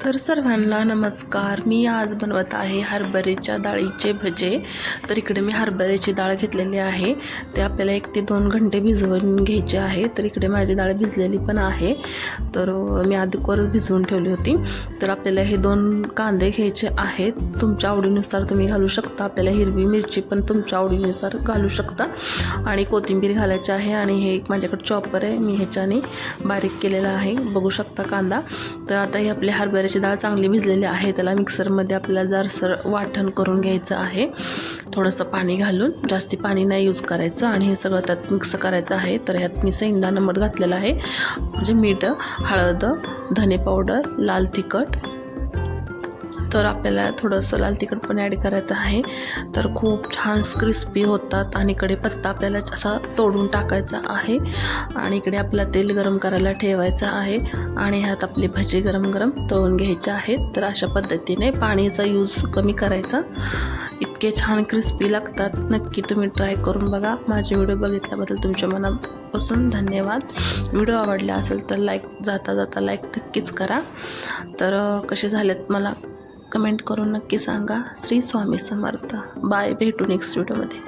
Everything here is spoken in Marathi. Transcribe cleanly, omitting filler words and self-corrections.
तर सर्वांना नमस्कार। मी आज बनवत आहे हरभऱ्याच्या डाळीचे भजे। तर इकडे मी हरभऱ्याची डाळ घेतलेली आहे, ते आपल्याला 1 ते 2 घंटे भिजवून घ्यायचे आहे। तर इकडे माझी डाळ भिजलेली पण आहे, तर मी आधीच भिजवून ठेवली होती। तर आपल्याला हे 2 कांदे घ्यायचे आहेत, तुमच्या आवडीनुसार तुम्ही घालू शकता। आपल्याला हिरवी मिरची पण तुमच्या आवडीनुसार घालू शकता आणि कोथिंबीर घालायची आहे। आणि हे एक माझ्याकडे चॉपर आहे, मी ह्याच्याने बारीक केलेला आहे, बघू शकता कांदा। तर आता हे आपले हरभऱ्याची डाळ चांगली भिजलेली आहे, त्याला मिक्सरमध्ये आपल्याला जाडसर वाटण करून घ्यायचं आहे, थोडंसं पाणी घालून, जास्ती पाणी नाही यूज करायचं। आणि हे सगळं त्यात मिक्स करायचं आहे। तर ह्यात मी शेंगदाणा नमक घातलेला आहे, म्हणजे मीठ, हळद, धने पावडर, लाल तिखट। तर आपल्याला थोडंसं लाल तिखट पण ॲड करायचं आहे। तर खूप छान क्रिस्पी होतात। आणि इकडे पत्ता आपल्याला असा तोडून टाकायचा आहे, आणि इकडे आपला तेल गरम करायला ठेवायचं आहे, आणि ह्यात आपले भजे गरम गरम तळून घ्यायचे आहेत। तर अशा पद्धतीने पाणीचा यूज कमी करायचा, इतके छान क्रिस्पी लागतात। नक्की तुम्ही ट्राय करून बघा। माझे व्हिडिओ बघितल्याबद्दल तुमच्या मनापासून धन्यवाद। व्हिडिओ आवडला असेल तर जाता जाता लाईक नक्कीच करा। तर कसे झालेत मला कमेंट करून नक्की सांगा। श्री स्वामी समर्थ। बाय, भेटू नेक्स्ट व्हिडिओमध्ये।